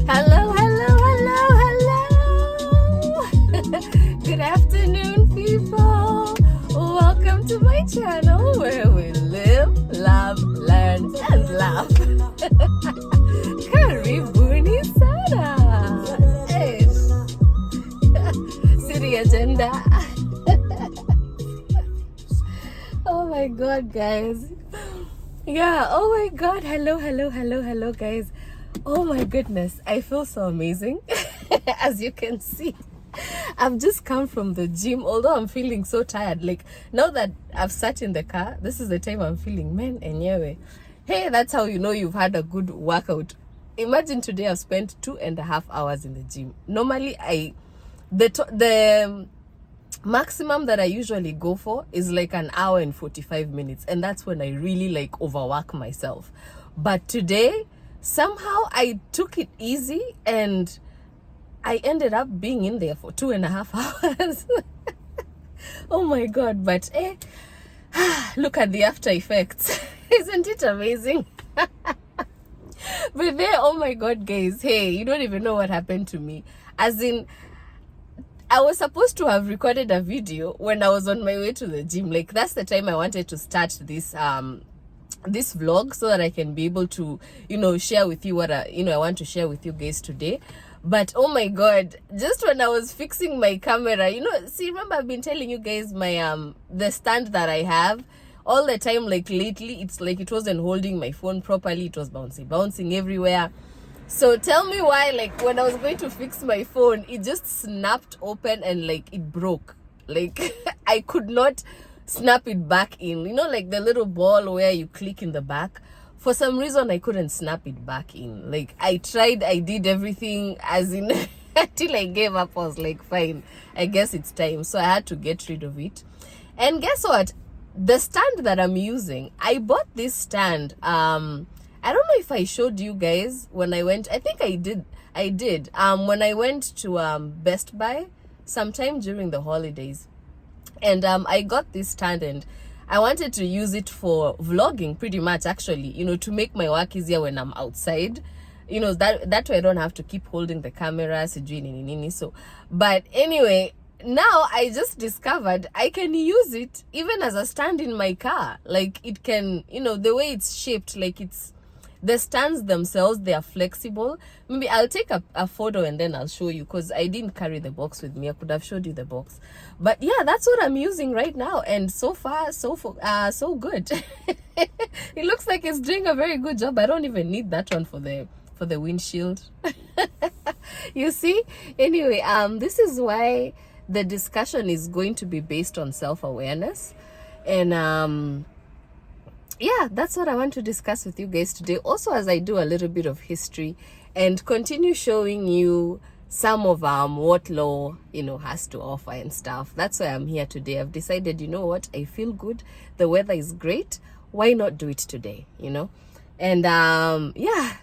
Hello, hello, hello, hello. Good afternoon, people. Welcome to my channel where we live, love, learn, and laugh. Karibuni sana. City agenda. Oh my god, guys. Yeah, oh my god. Hello, guys. Oh my goodness, I feel so amazing. As you can see, I've just come from the gym, although I'm feeling so tired. Like, now that I've sat in the car, this is the time I'm feeling, man, anyway. Hey, that's how you know you've had a good workout. Imagine today I've spent 2.5 hours in the gym. Normally, the maximum that I usually go for is like 1 hour and 45 minutes. And that's when I really like overwork myself. But today, somehow I took it easy and I ended up being in there for 2.5 hours. Oh my god, but look at the after effects. Isn't it amazing? But there, oh my god, guys, hey, you don't even know what happened to me. As in, I was supposed to have recorded a video when I was on my way to the gym. Like, that's the time I wanted to start this vlog so that I can be able to, share with you what I want to share with you guys today. But oh my god, just when I was fixing my camera, see, remember I've been telling you guys my the stand that I have all the time. Like, lately it's like it wasn't holding my phone properly. It was bouncing everywhere. So tell me why, like, when I was going to fix my phone, it just snapped open and like it broke. Like, I could not snap it back in, like the little ball where you click in the back. For some reason I couldn't snap it back in. Like, I tried, I did everything, as in until I gave up. I was like, fine, I guess it's time. So I had to get rid of it. And guess what, the stand that I'm using, I bought this stand, I don't know if I showed you guys when I went. I think I did when I went to Best Buy sometime during the holidays. And I got this stand and I wanted to use it for vlogging pretty much, actually, to make my work easier when I'm outside. That way I don't have to keep holding the camera. So, but anyway, now I just discovered I can use it even as a stand in my car. Like, it can, the way it's shaped, like, the stands themselves, they are flexible. Maybe I'll take a photo and then I'll show you, because I didn't carry the box with me. I could have showed you the box. But yeah, that's what I'm using right now. And so far, so good. It looks like it's doing a very good job. I don't even need that one for the windshield. You see? Anyway, this is why the discussion is going to be based on self-awareness. And yeah, that's what I want to discuss with you guys today. Also, as I do a little bit of history and continue showing you some of what Lowell, has to offer and stuff. That's why I'm here today. I've decided, what, I feel good. The weather is great. Why not do it today, And yeah,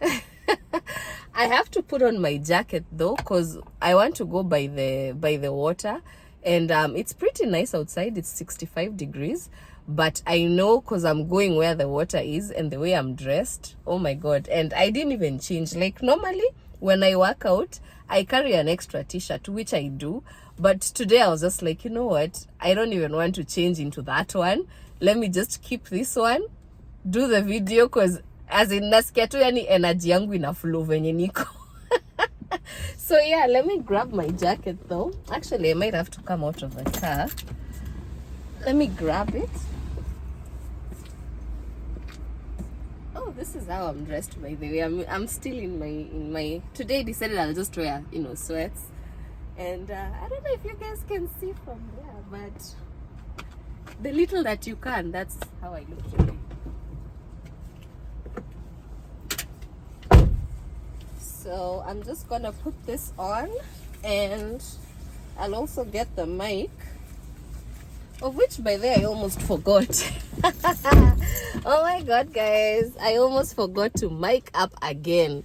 I have to put on my jacket though, because I want to go by the water. And it's pretty nice outside. It's 65 degrees. But I know, because I'm going where the water is and the way I'm dressed, oh my god. And I didn't even change. Like, normally when I work out, I carry an extra t-shirt, which I do. But today I was just like, you know what, I don't even want to change into that one. Let me just keep this one, do the video, because as in nasikia tu yani energy yangu ina flow venye niko. So yeah, let me grab my jacket though. Actually, I might have to come out of the car. Let me grab it. Oh, this is how I'm dressed, by the way. I'm still in my today I decided I'll just wear, sweats. And I don't know if you guys can see from there, but the little that you can, that's how I look today. So I'm just gonna put this on, and I'll also get the mic, of which by the way I almost forgot. Oh my god, guys, I almost forgot to mic up again.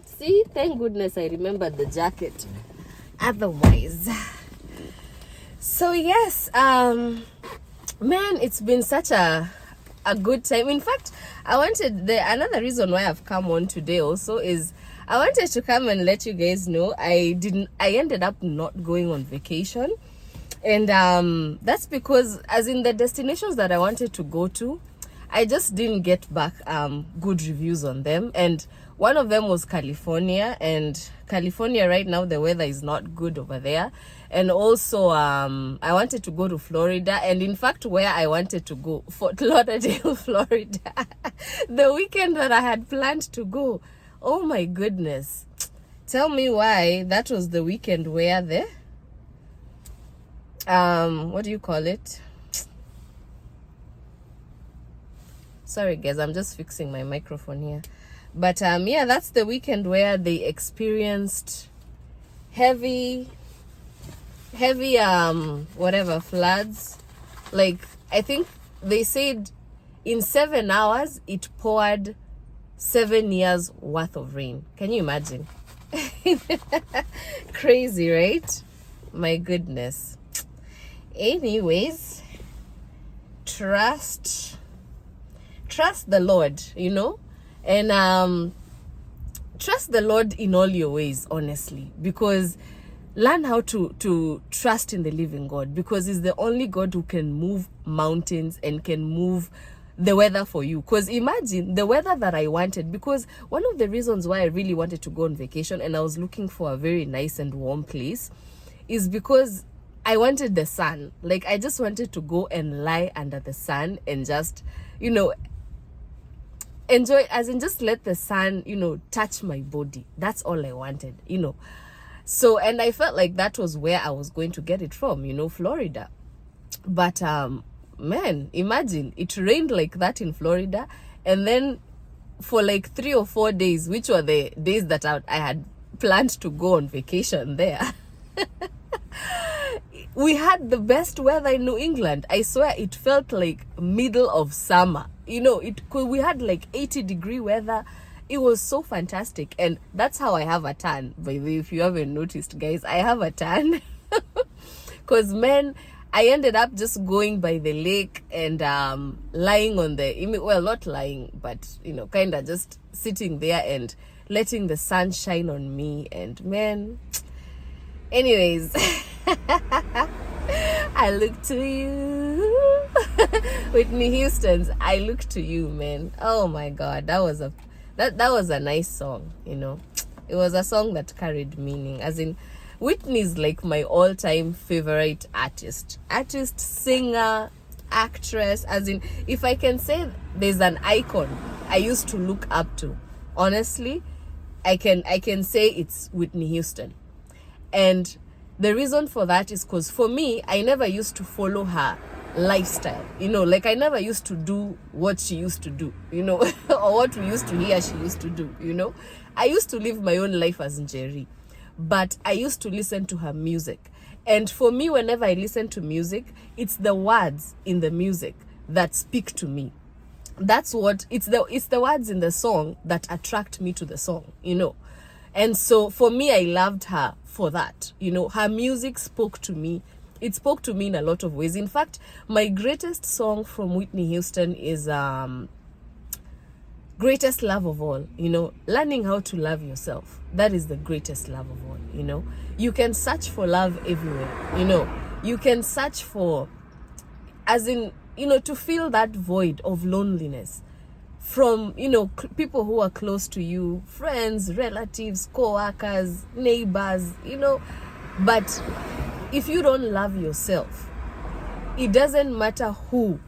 See, thank goodness I remembered the jacket, otherwise. So yes, man, it's been such a good time. In fact, another reason why I've come on today also is I wanted to come and let you guys know I ended up not going on vacation. And that's because, as in the destinations that I wanted to go to, I just didn't get back good reviews on them. And one of them was California, and California right now the weather is not good over there. And also I wanted to go to Florida, and in fact where I wanted to go, Fort Lauderdale, Florida, the weekend that I had planned to go. Oh my goodness, tell me why that was the weekend where what do you call it? Sorry guys, I'm just fixing my microphone here. But yeah, that's the weekend where they experienced heavy whatever floods. Like, I think they said in 7 hours it poured 7 years worth of rain. Can you imagine? Crazy, right? My goodness. Anyways, trust the Lord, and trust the Lord in all your ways, honestly, because learn how to trust in the living God, because he's the only God who can move mountains and can move the weather for you. Because imagine the weather that I wanted, because one of the reasons why I really wanted to go on vacation and I was looking for a very nice and warm place is because I wanted the sun. Like, I just wanted to go and lie under the sun and just, enjoy, as in just let the sun, touch my body. That's all I wanted, So, and I felt like that was where I was going to get it from, Florida. But, man, imagine it rained like that in Florida. And then for like 3 or 4 days, which were the days that I had planned to go on vacation there, we had the best weather in New England. I swear it felt like middle of summer. We had like 80-degree weather. It was so fantastic. And that's how I have a tan. By the way, if you haven't noticed, guys, I have a tan. Because, man, I ended up just going by the lake and lying on not lying, but, kind of just sitting there and letting the sun shine on me. And, man, anyways, I look to you. Whitney Houston's I Look to You, man. Oh my god, that was a nice song, It was a song that carried meaning. As in, Whitney's like my all-time favorite artist, singer, actress. As in, if I can say there's an icon I used to look up to, honestly, I can say it's Whitney Houston. And the reason for that is because for me, I never used to follow her lifestyle, like I never used to do what she used to do, or what we used to hear she used to do, I used to live my own life as Njeri, but I used to listen to her music. And for me, whenever I listen to music, it's the words in the music that speak to me. That's what it's the words in the song that attract me to the song, And so for me, I loved her for that. Her music spoke to me. It spoke to me in a lot of ways. In fact, my greatest song from Whitney Houston is Greatest Love of All. Learning how to love yourself. That is the greatest love of all. You can search for love everywhere. You can search for, as in, to fill that void of loneliness. from, you know, people who are close to you, friends, relatives, co-workers, neighbors, you know. But if you don't love yourself, it doesn't matter who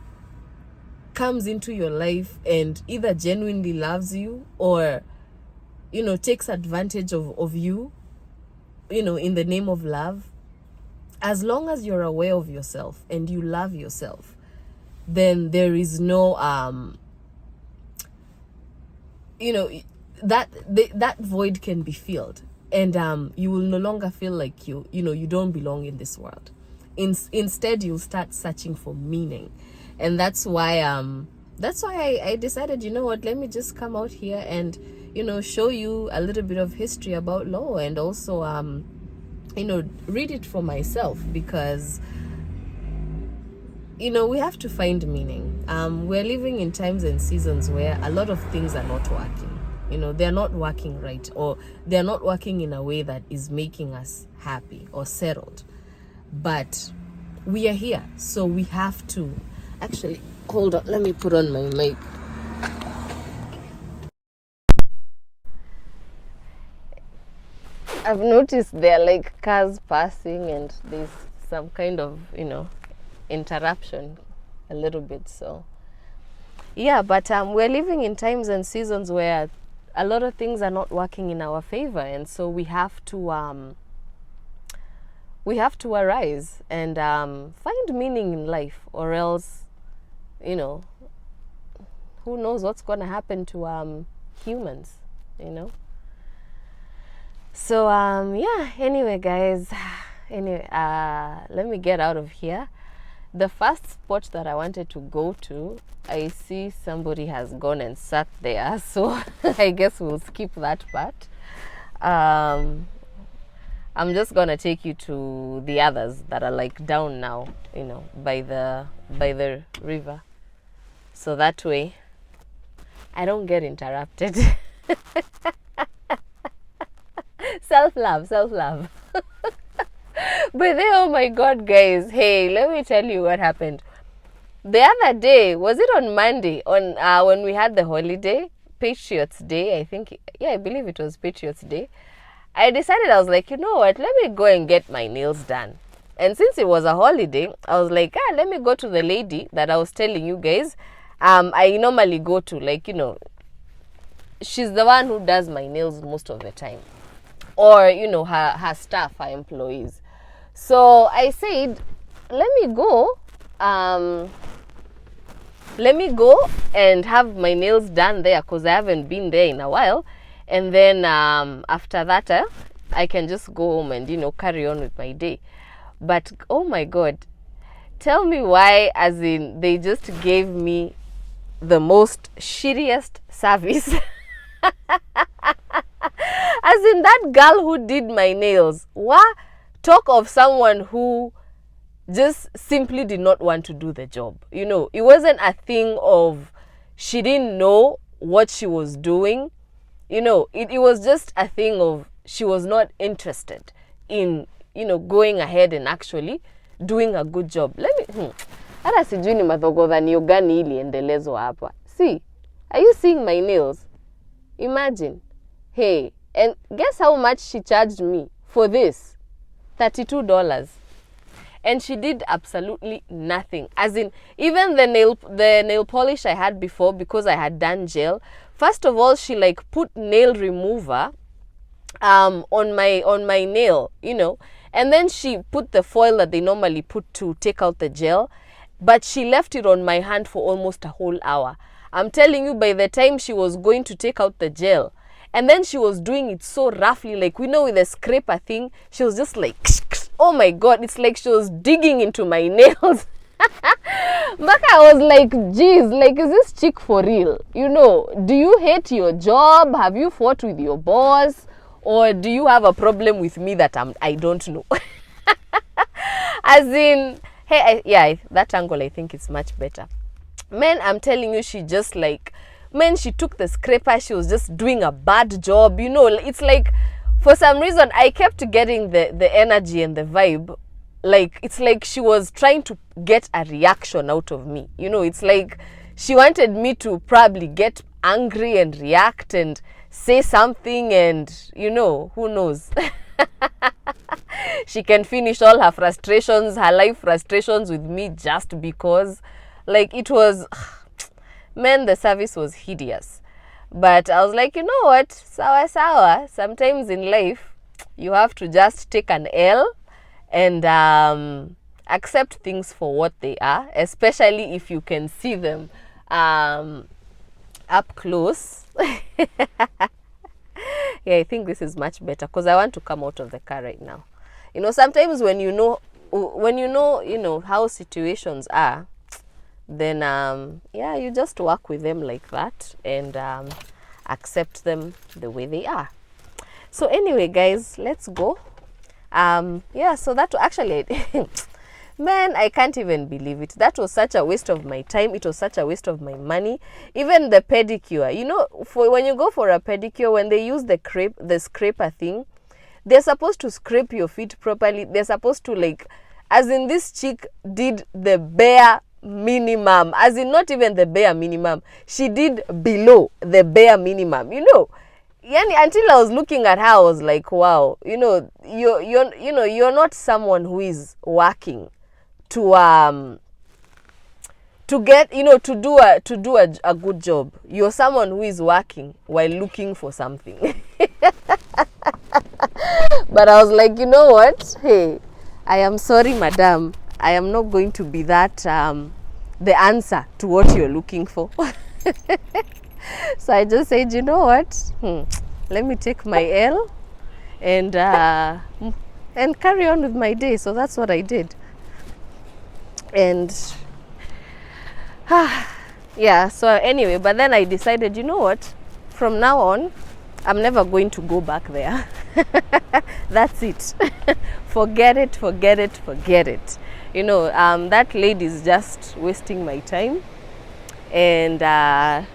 comes into your life and either genuinely loves you or, you know, takes advantage of you, you know, in the name of love. As long as you're aware of yourself and you love yourself, then there is no you know, that void can be filled, and you will no longer feel like you know, you don't belong in this world. Instead, you'll start searching for meaning. And that's why I decided, you know what, let me just come out here and, you know, show you a little bit of history about Lowell, and also you know, read it for myself, because, you know, we have to find meaning. We're living in times and seasons where a lot of things are not working. You know, they're not working right, or they're not working in a way that is making us happy or settled. But we are here, so we have to actually, hold on, let me put on my mic. I've noticed there are like cars passing and there's some kind of, you know, interruption a little bit. So yeah, but we're living in times and seasons where a lot of things are not working in our favor, and so we have to arise and find meaning in life, or else, you know, who knows what's going to happen to humans, you know. So yeah, anyway guys, let me get out of here. The first spot that I wanted to go to, I see somebody has gone and sat there, so I guess we'll skip that part. I'm just gonna take you to the others that are like down now, you know, by the river, so that way I don't get interrupted. Self-love. But then, oh my god guys, hey, let me tell you what happened the other day. Was it on Monday, on when we had the holiday, Patriots Day, I think? Yeah, I believe it was Patriots Day. I decided, I was like, you know what, let me go and get my nails done. And since it was a holiday, I was like, let me go to the lady that I was telling you guys I normally go to. Like, you know, she's the one who does my nails most of the time, or, you know, her staff, her employees. So I said, let me go and have my nails done there, because I haven't been there in a while. And then after that, I can just go home and, you know, carry on with my day. But oh my god, tell me why, as in, they just gave me the most shittiest service. As in, that girl who did my nails, what? Talk of someone who just simply did not want to do the job. You know, it wasn't a thing of she didn't know what she was doing. You know, it was just a thing of she was not interested in, you know, going ahead and actually doing a good job. Let me hata sijui ni madhogodhanio gani iliendelezwa hapa. See, are you seeing my nails? Imagine. Hey, and guess how much she charged me for this? $32. And she did absolutely nothing. As in, even the nail polish I had before, because I had done gel, first of all, she like put nail remover on my nail, you know, and then she put the foil that they normally put to take out the gel, but she left it on my hand for almost a whole hour. I'm telling you, by the time she was going to take out the gel, and then she was doing it so roughly, like, we know, with a scraper thing, she was just like, oh my god, it's like she was digging into my nails. But I was like, geez, like, is this chick for real? You know, do you hate your job? Have you fought with your boss? Or do you have a problem with me that I don't know? As in, hey, that angle, I think it's much better. Man, I'm telling you, she just like, man, she took the scraper, she was just doing a bad job. You know, it's like, for some reason, I kept getting the energy and the vibe. Like, it's like she was trying to get a reaction out of me. You know, it's like she wanted me to probably get angry and react and say something, and you know, who knows. She can finish all her frustrations, her life frustrations with me just because, like, it was, man, the service was hideous. But I was like, you know what, sawa sawa, sometimes in life you have to just take an L and accept things for what they are, especially if you can see them up close. Yeah, I think this is much better because I want to come out of the car right now. You know, sometimes when you know how situations are, then yeah, you just work with them like that and accept them the way they are. So anyway, guys, let's go. Yeah, so that actually man, I can't even believe it. That was such a waste of my time. It was such a waste of my money. Even the pedicure, you know, for when you go for a pedicure, when they use the scraper thing, they're supposed to scrape your feet properly. They're supposed to, like, as in, this chick did the bare minimum, as in not even the bare minimum. She did below the bare minimum, you know. Yani, until I was looking at her, I was like, wow, you know, you're not someone who is working to get, you know, to do a good job. You're someone who is working while looking for something. But I was like, you know what, hey, I am sorry, madam, I am not going to be that the answer to what you're looking for. So I just said, you know what, let me take my L and carry on with my day. So that's what I did. And yeah, so anyway, but then I decided, you know what, from now on, I'm never going to go back there. That's it. Forget it, forget it, forget it. You know, that lady is just wasting my time. And yeah,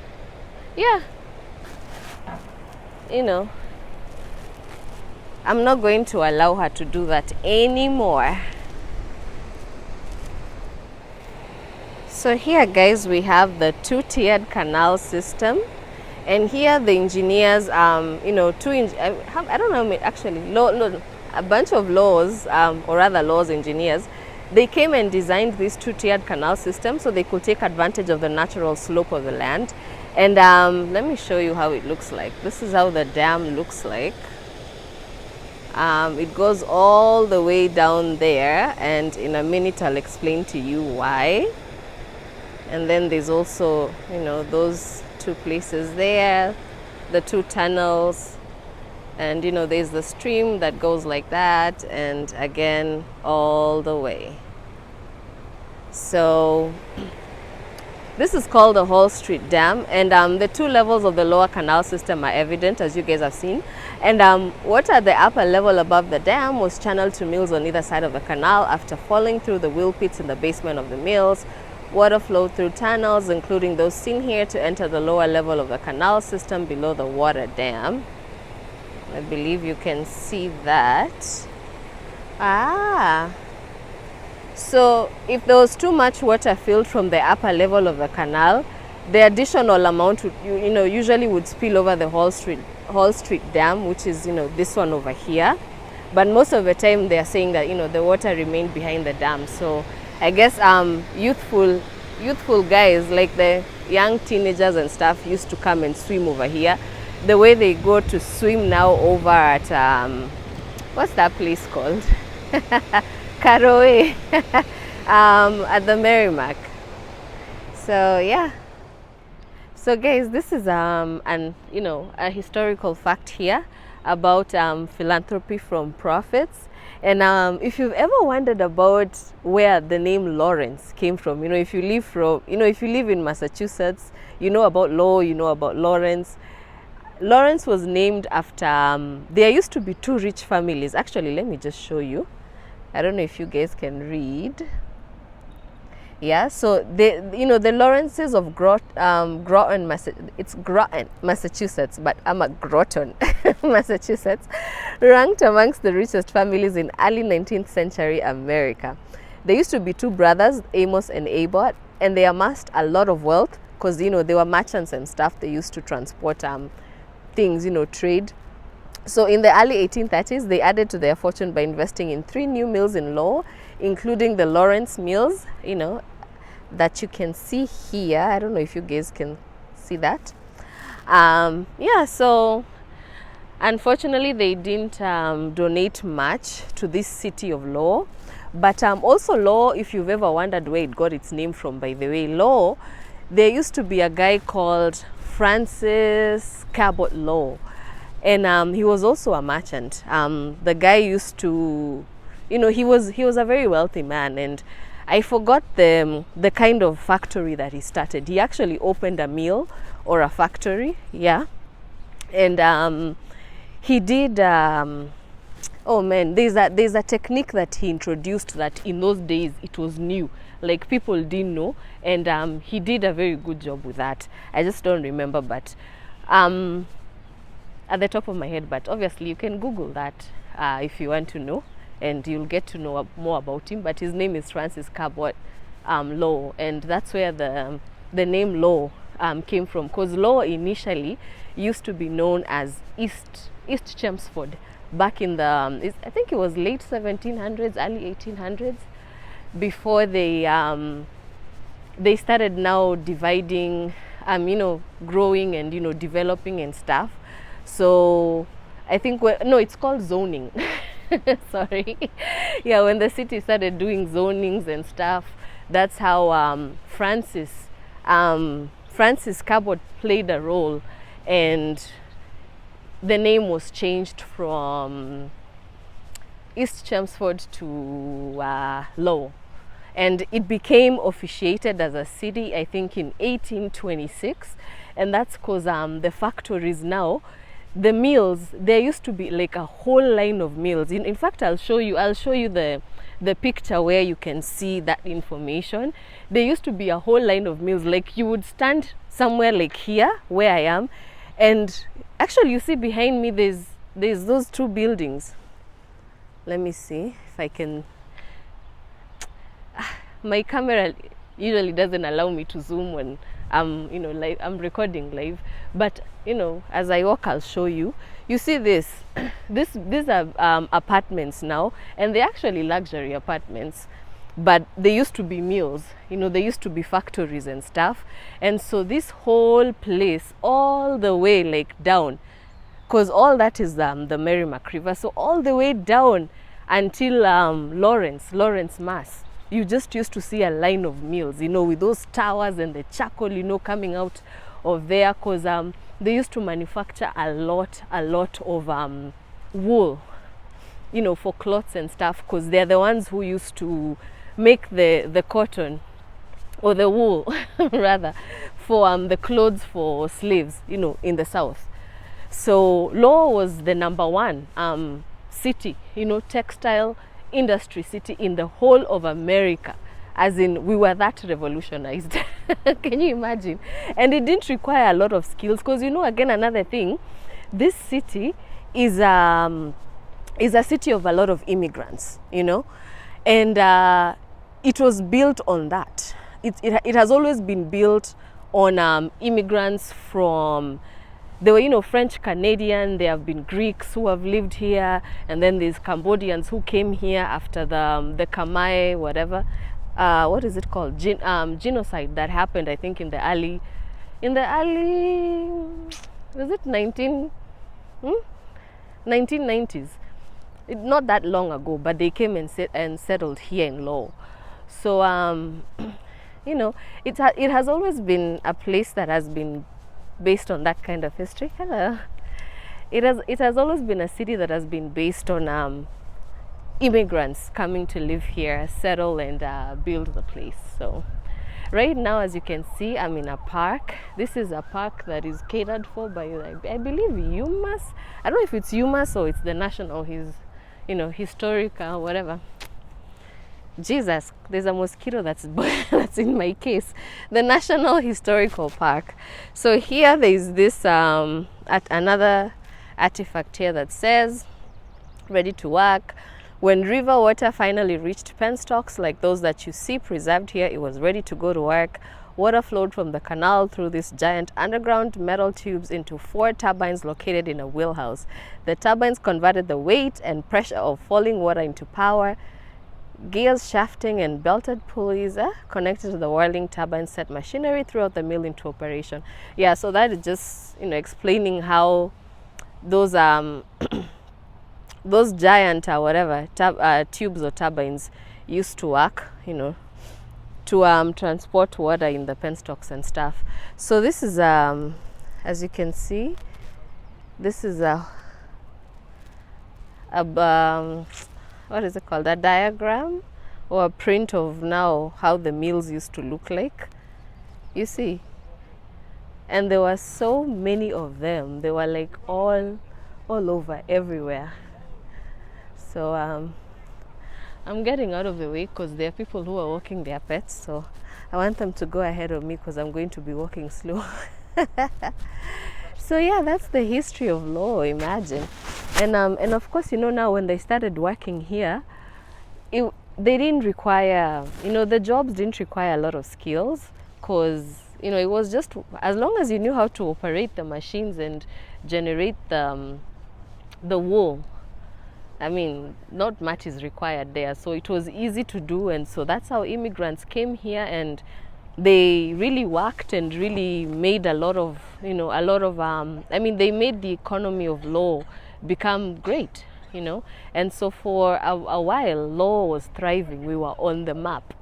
you know, I'm not going to allow her to do that anymore. So here, guys, we have the two-tiered canal system. And here the engineers, you know, I don't know, actually, a bunch of laws, or rather laws engineers, they came and designed this two-tiered canal system so they could take advantage of the natural slope of the land. And let me show you how it looks like. This is how the dam looks like. It goes all the way down there, and in a minute I'll explain to you why. And then there's also, you know, those two places there, the two tunnels, and you know, there's the stream that goes like that, and again all the way. So this is called the Hall Street Dam, and the two levels of the lower canal system are evident, as you guys have seen. And water at the upper level above the dam was channeled to mills on either side of the canal. After falling through the wheel pits in the basement of the mills, water flowed through tunnels, including those seen here, to enter the lower level of the canal system below the water dam. I believe you can see that. So if there was too much water filled from the upper level of the canal, the additional amount would, you know, usually would spill over the Hall Street Dam, which is, you know, this one over here. But most of the time they are saying that, you know, the water remained behind the dam. So I guess youthful guys, like the young teenagers and stuff, used to come and swim over here. The way they go to swim now over at what's that place called? Caroe. At the Merrimack. So yeah. So guys, this is you know, a historical fact here about philanthropy from profits. And if you've ever wondered about where the name Lawrence came from, you know, if you live in Massachusetts, you know about Lowell, you know about Lawrence. Lawrence was named after, there used to be two rich families. Actually, let me just show you. I don't know if you guys can read. Yeah, so you know, the Lawrences of Groton, Massachusetts, but I'm at Groton, Massachusetts, ranked amongst the richest families in early 19th century America. There used to be two brothers, Amos and Abbott, and they amassed a lot of wealth because they were merchants and stuff. They used to transport things, trade. So in the early 1830s, they added to their fortune by investing in 3 new mills in Lowell, including the Lawrence mills, that you can see here. I don't know if you guys can see that. So unfortunately they didn't donate much to this city of Lowell. But also Lowell, if you've ever wondered where it got its name from, by the way, Lowell, there used to be a guy called Francis Cabot Lowell, and he was also a merchant. The guy used to, he was a very wealthy man, and I forgot the kind of factory that he started. He actually opened a mill or a factory, yeah, and he did. Oh man, there's a technique that he introduced that in those days it was new, like people didn't know, and he did a very good job with that. I just don't remember, but at the top of my head, but obviously you can Google that if you want to know, and you'll get to know more about him. But his name is Francis Cabot Lowell, and that's where the name Lowell came from, because Lowell initially used to be known as East Chelmsford. Back in the, I think it was late 1700s, early 1800s, before they started now dividing, growing and, developing and stuff. So I think, it's called zoning. Sorry. Yeah, when the city started doing zonings and stuff, that's how Francis Cabot played a role, and the name was changed from East Chelmsford to Lowell, and it became officiated as a city, I think, in 1826, and that's because the factories now, the mills, there used to be like a whole line of mills. In fact, I'll show you the picture where you can see that information. There used to be a whole line of mills. Like you would stand somewhere like here where I am, and actually you see behind me there's those 2 buildings. Let me see if I can. My camera usually doesn't allow me to zoom when I'm live. I'm recording live, but as I walk I'll show you. You see these are apartments now, and they're actually luxury apartments, but they used to be mills. They used to be factories and stuff. And so this whole place, all the way like down, because all that is the Merrimack River, so all the way down until Lawrence, Mass, you just used to see a line of mills, with those towers and the charcoal, coming out of there, because they used to manufacture a lot of wool, for cloths and stuff, because they're the ones who used to make the cotton, or the wool rather, for the clothes for slaves, in the South. So Lowell was the #1 city, textile industry city in the whole of America. As in, we were that revolutionized. Can you imagine? And it didn't require a lot of skills, because again, another thing, this city is a city of a lot of immigrants, and it was built on that. It has always been built on immigrants from, there were French Canadian, there have been Greeks who have lived here, and then there's Cambodians who came here after the Khmer, whatever, what is it called, genocide that happened, I think in the early was it 1990s? Not that long ago, but they came and settled here in Lowell. So it has always been a place that has been based on that kind of history. Hello. It has always been a city that has been based on immigrants coming to live here, settle, and build the place. So right now, as you can see, I'm in a park. This is a park that is catered for by, I believe, UMass. I don't know if it's UMass or it's the National Historic whatever. Jesus, there's a mosquito that's in my case. The National Historical Park. So here there is this another artifact here that says, ready to work. When river water finally reached penstocks like those that you see preserved here, it was ready to go to work. Water flowed from the canal through these giant underground metal tubes into 4 turbines located in a wheelhouse. The turbines converted the weight and pressure of falling water into power. Gears, shafting, and belted pulleys connected to the whirling turbine set machinery throughout the mill into operation. Yeah, so that is just, explaining how those those giant tubes or turbines used to work, to transport water in the penstocks and stuff. So this is as you can see, this is a what is it called, a diagram or a print of now how the mills used to look like, you see. And there were so many of them. They were like all over everywhere. So I'm getting out of the way because there are people who are walking their pets, so I want them to go ahead of me because I'm going to be walking slow. So yeah, that's the history of Lowell, imagine. And of course, now when they started working here, they didn't require, the jobs didn't require a lot of skills, because it was just as long as you knew how to operate the machines and generate the wool. I mean, not much is required there, so it was easy to do. And so that's how immigrants came here, and they really worked and really made a lot of they made the economy of Lowell become great, and so for a while Lowell was thriving. We were on the map.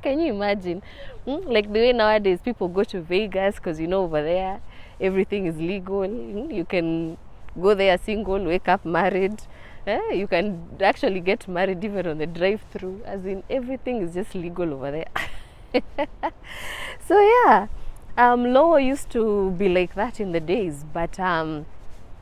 Can you imagine? Like the way nowadays people go to Vegas because over there everything is legal. You can go there single, wake up married. You can actually get married even on the drive-through, as in everything is just legal over there. So yeah, Lowell used to be like that in the days, but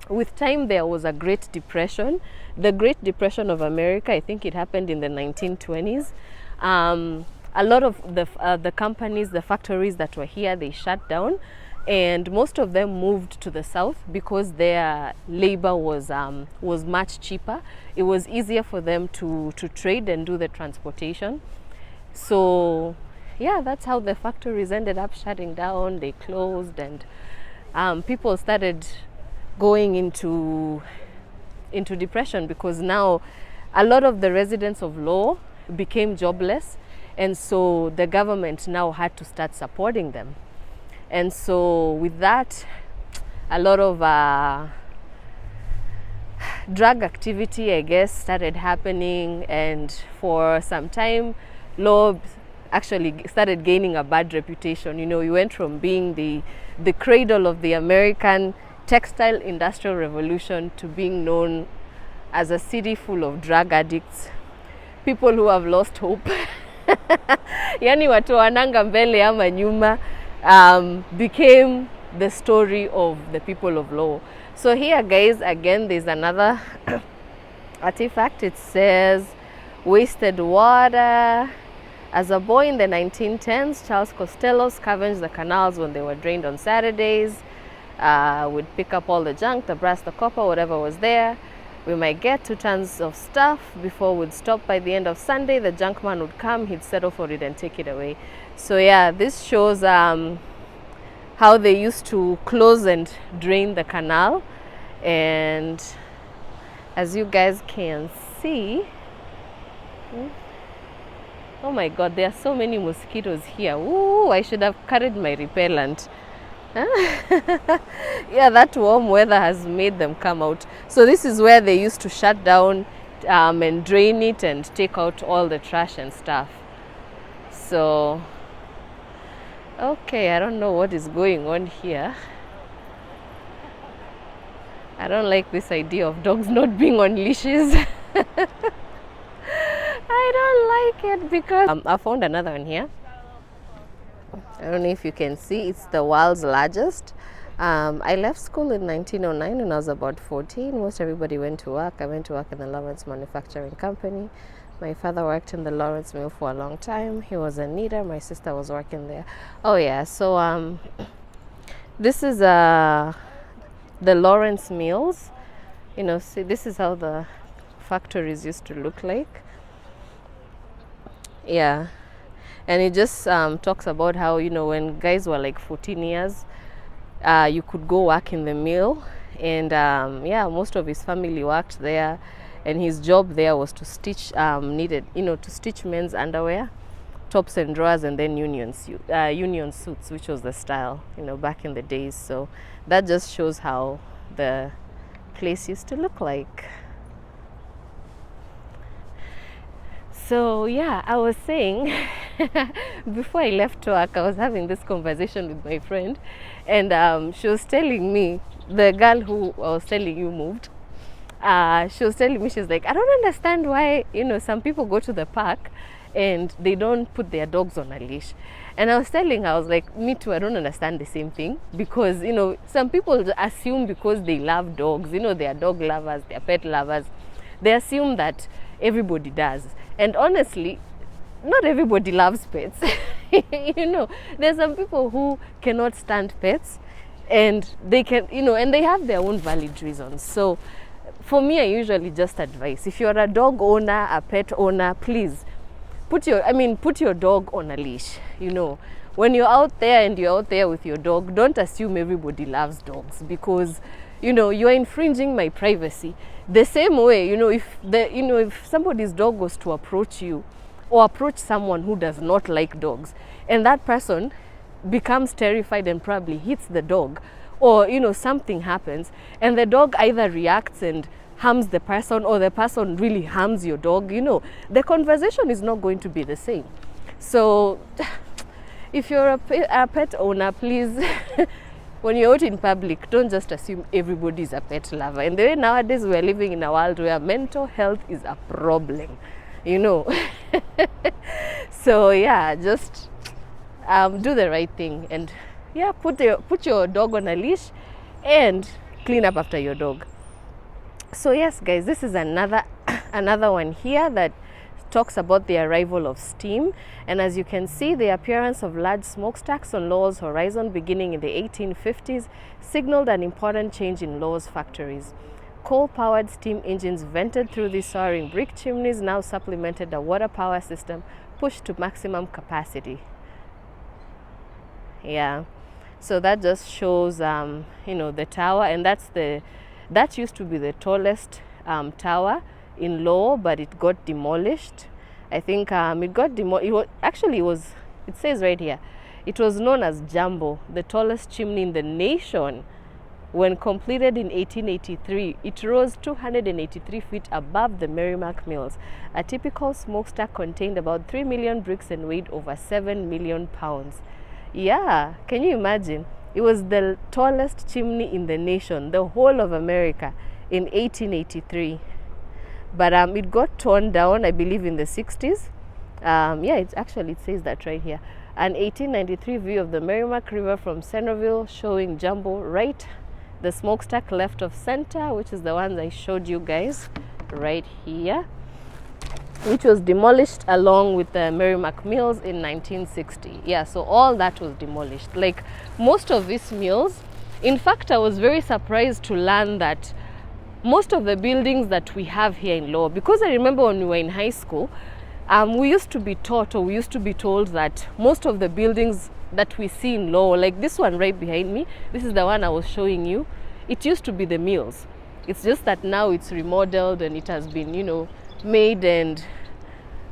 with time there was a Great Depression. The Great Depression of America, I think it happened in the 1920s. A lot of the companies, the factories that were here, they shut down, and most of them moved to the south because their labor was much cheaper. It was easier for them to trade and do the transportation. So yeah, that's how the factories ended up shutting down. They closed, and people started going into depression because now a lot of the residents of Lowell became jobless, and so the government now had to start supporting them. And so with that, a lot of drug activity, I guess, started happening, and for some time Lowell actually started gaining a bad reputation. We went from being the cradle of the American textile industrial revolution to being known as a city full of drug addicts, people who have lost hope. Yani watu wananga mbele ama nyuma, became the story of the people of Lowell. So here, guys, again, there's another artifact. It says, wasted water. As a boy in the 1910s, Charles Costello scavenged the canals when they were drained on Saturdays. We'd pick up all the junk, the brass, the copper, whatever was there. We might get 2 tons of stuff before we'd stop. By the end of Sunday, the junk man would come, he'd settle for it and take it away. So yeah, this shows how they used to close and drain the canal. And as you guys can see, oh my God, there are so many mosquitoes here. Ooh, I should have carried my repellent. Yeah, that warm weather has made them come out. So this is where they used to shut down and drain it and take out all the trash and stuff. So, okay, I don't know what is going on here. I don't like this idea of dogs not being on leashes. I don't like it because I found another one here. I don't know if you can see, it's the world's largest. I left school in 1909 when I was about 14. Most everybody went to work. I went to work in the Lawrence Manufacturing Company. My father worked in the Lawrence mill for a long time. He was a knitter. My sister was working there. Oh yeah, so this is the Lawrence mills. See, this is how the factories used to look like. Yeah. And it just talks about how, you know, when guys were like 14 years, you could go work in the mill, and yeah, most of his family worked there, and his job there was to stitch to stitch men's underwear, tops and drawers, and then union suits, which was the style, you know, back in the days. So that just shows how the place used to look like. So yeah, I was saying before I left work, I was having this conversation with my friend, and she was telling me, the girl who I was telling you moved, she was telling me, she's like, I don't understand why, you know, some people go to the park and they don't put their dogs on a leash. And I was telling her, I was like, me too, I don't understand the same thing, because, you know, some people assume because they love dogs, you know, they are dog lovers, they are pet lovers, they assume that everybody does. And honestly, not everybody loves pets. You know, there's some people who cannot stand pets, and they can, you know, and they have their own valid reasons. So for me, I usually just advise, if you're a dog owner, a pet owner, please put your dog on a leash. You know, when you're out there and you're out there with your dog, don't assume everybody loves dogs, because, you know, you're infringing my privacy. The same way, you know, if somebody's dog was to approach you, or approach someone who does not like dogs, and that person becomes terrified and probably hits the dog, or, you know, something happens, and the dog either reacts and harms the person, or the person really harms your dog, you know, the conversation is not going to be the same. So if you're a pet owner, please, when you're out in public, don't just assume everybody's a pet lover. And the way nowadays we're living in a world where mental health is a problem, you know. So yeah, just do the right thing, and yeah, put your dog on a leash and clean up after your dog. So yes, guys, this is another one here that talks about the arrival of steam. And as you can see, the appearance of large smokestacks on Lowell's horizon beginning in the 1850s signaled an important change in Lowell's factories. Coal-powered steam engines vented through these soaring brick chimneys now supplemented a water power system pushed to maximum capacity. Yeah, so that just shows you know, the tower, and that used to be the tallest tower in Lowell, but it got demolished. I think it got demolished. It says right here, it was known as Jumbo, the tallest chimney in the nation. When completed in 1883, it rose 283 feet above the Merrimack Mills. A typical smokestack contained about 3 million bricks and weighed over 7 million pounds. Yeah, can you imagine? It was the tallest chimney in the nation, the whole of America, in 1883. But it got torn down, I believe, in the 60s. Yeah, it says that right here. An 1893 view of the Merrimack River from Centerville showing Jumbo right, the smokestack left of center, which is the ones I showed you guys right here, which was demolished along with the Merrimack Mills in 1960. Yeah, so all that was demolished. Like most of these mills, in fact, I was very surprised to learn that most of the buildings that we have here in Lowell, because I remember when we were in high school, we used to be taught, or we used to be told, that most of the buildings that we see in Lowell, like this one right behind me, this is the one I was showing you, it used to be the mills. It's just that now it's remodeled and it has been, you know, made and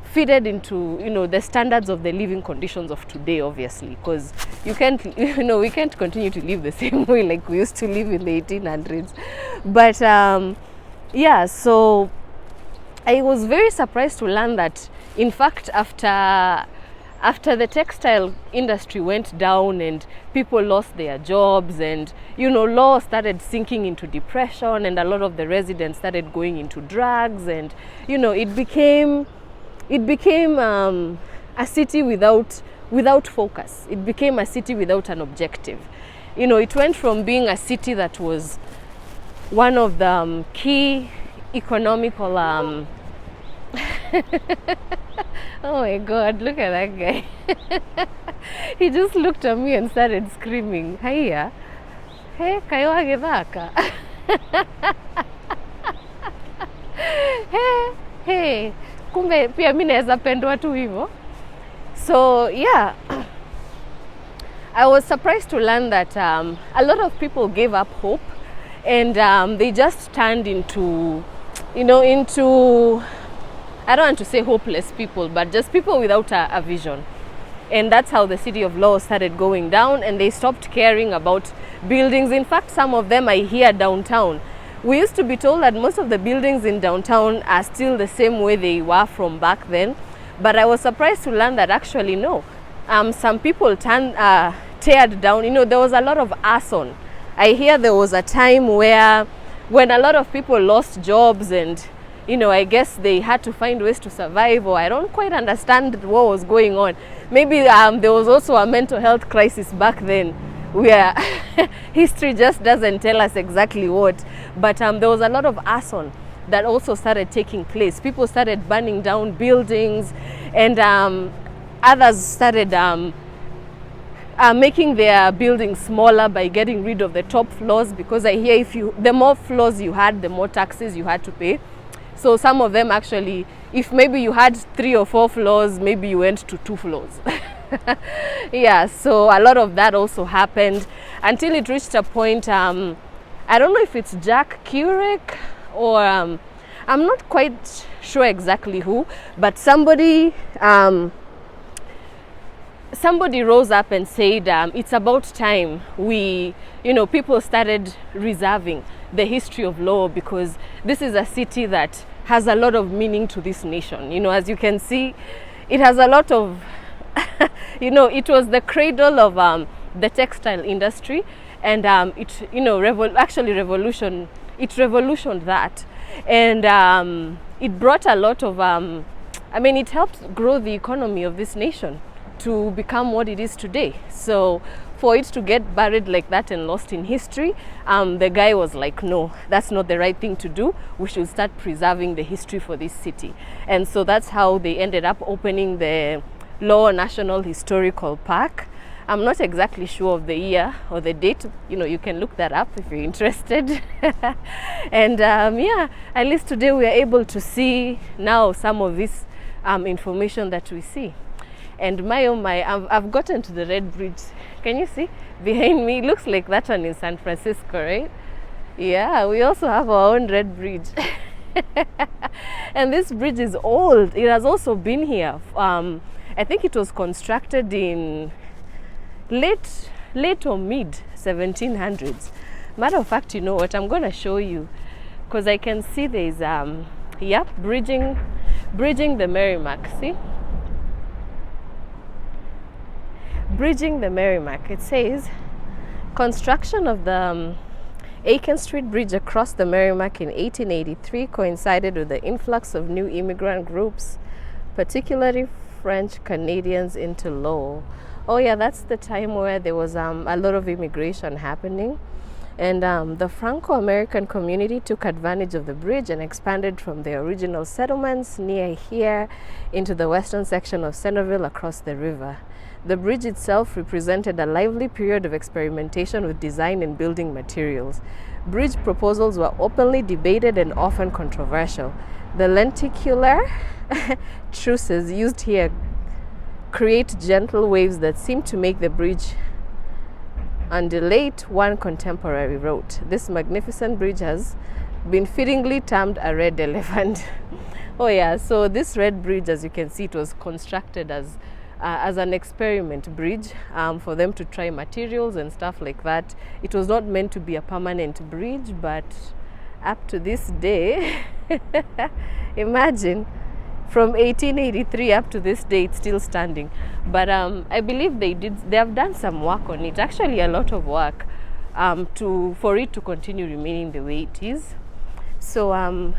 fitted into, you know, the standards of the living conditions of today, obviously, because you can't, you know, we can't continue to live the same way like we used to live in the 1800s. But yeah, so I was very surprised to learn that, in fact, after the textile industry went down and people lost their jobs, and, you know, Lowell started sinking into depression, and a lot of the residents started going into drugs, and, you know, it became a city without focus. It became a city without an objective. You know, it went from being a city that was one of the key economical oh my God, look at that guy. He just looked at me and started screaming, "Hiya, hey, kayo agedaka." Hey, kumbe pia mimi naweza pendwa tu hivyo. So yeah, I was surprised to learn that a lot of people gave up hope, and they just turned into, into, I don't want to say hopeless people, but just people without a vision. And that's how the city of Lowell started going down, and they stopped caring about buildings. In fact, some of them I hear downtown. We used to be told that most of the buildings in downtown are still the same way they were from back then. But I was surprised to learn that actually no. Some people teared down. There was a lot of arson. I hear there was a time when a lot of people lost jobs, and I guess they had to find ways to survive, or I don't quite understand what was going on. Maybe there was also a mental health crisis back then, where history just doesn't tell us exactly what. But there was a lot of arson that also started taking place. People started burning down buildings, and others started making their buildings smaller by getting rid of the top floors, because I hear the more floors you had, the more taxes you had to pay. So some of them actually, if maybe you had 3 or 4 floors, maybe you went to 2 floors. Yeah, so a lot of that also happened until it reached a point, I don't know if it's Jack Kerouac or I'm not quite sure exactly who, but somebody rose up and said it's about time people started reserving the history of Lowell, because this is a city that has a lot of meaning to this nation. As you can see, it has a lot of it was the cradle of the textile industry, and it revolutioned that, and it brought a lot of it helped grow the economy of this nation to become what it is today. So for it to get buried like that and lost in history, the guy was like, no, that's not the right thing to do. We should start preserving the history for this city. And so that's how they ended up opening the Lowell National Historical Park. I'm not exactly sure of the year or the date. You can look that up if you're interested. And yeah, at least today we are able to see now some of this information that we see. And my oh my, I've gotten to the Red Bridge. Can you see behind me? It looks like that one in San Francisco, right? Yeah, we also have our own Red Bridge. And this bridge is old. It has also been here. I think it was constructed in late or mid 1700s. Matter of fact, you know what? I'm going to show you, because I can see there's bridging the Merrimack. See? Bridging the Merrimack. It says construction of the Aiken Street Bridge across the Merrimack in 1883 coincided with the influx of new immigrant groups, particularly French Canadians, into Lowell. Oh yeah, that's the time where there was a lot of immigration happening, and the Franco-American community took advantage of the bridge and expanded from their original settlements near here into the western section of Centerville across the river. The bridge itself represented a lively period of experimentation with design and building materials. Bridge proposals were openly debated and often controversial. The lenticular truces used here create gentle waves that seem to make the bridge undulate, one contemporary wrote. This magnificent bridge has been fittingly termed a red elephant. Oh yeah, so this red bridge, as you can see, it was constructed as an experiment bridge for them to try materials and stuff like that. It was not meant to be a permanent bridge, but up to this day, imagine, from 1883 up to this day, it's still standing. But I believe they have done some work on it, actually a lot of work, for it to continue remaining the way it is. So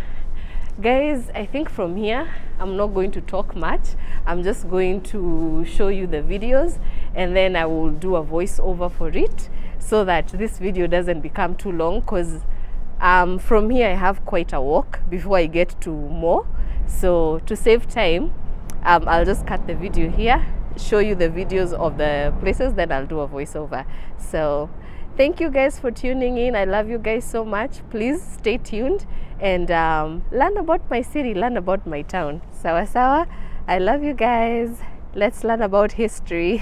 guys, I think from here I'm not going to talk much. I'm just going to show you the videos, and then I will do a voiceover for it so that this video doesn't become too long, because from here I have quite a walk before I get to more. So to save time, I'll just cut the video here, show you the videos of the places, then I'll do a voiceover. So thank you guys for tuning in. I love you guys so much. Please stay tuned and learn about my city, learn about my town. Sawa sawa. I love you guys. Let's learn about history.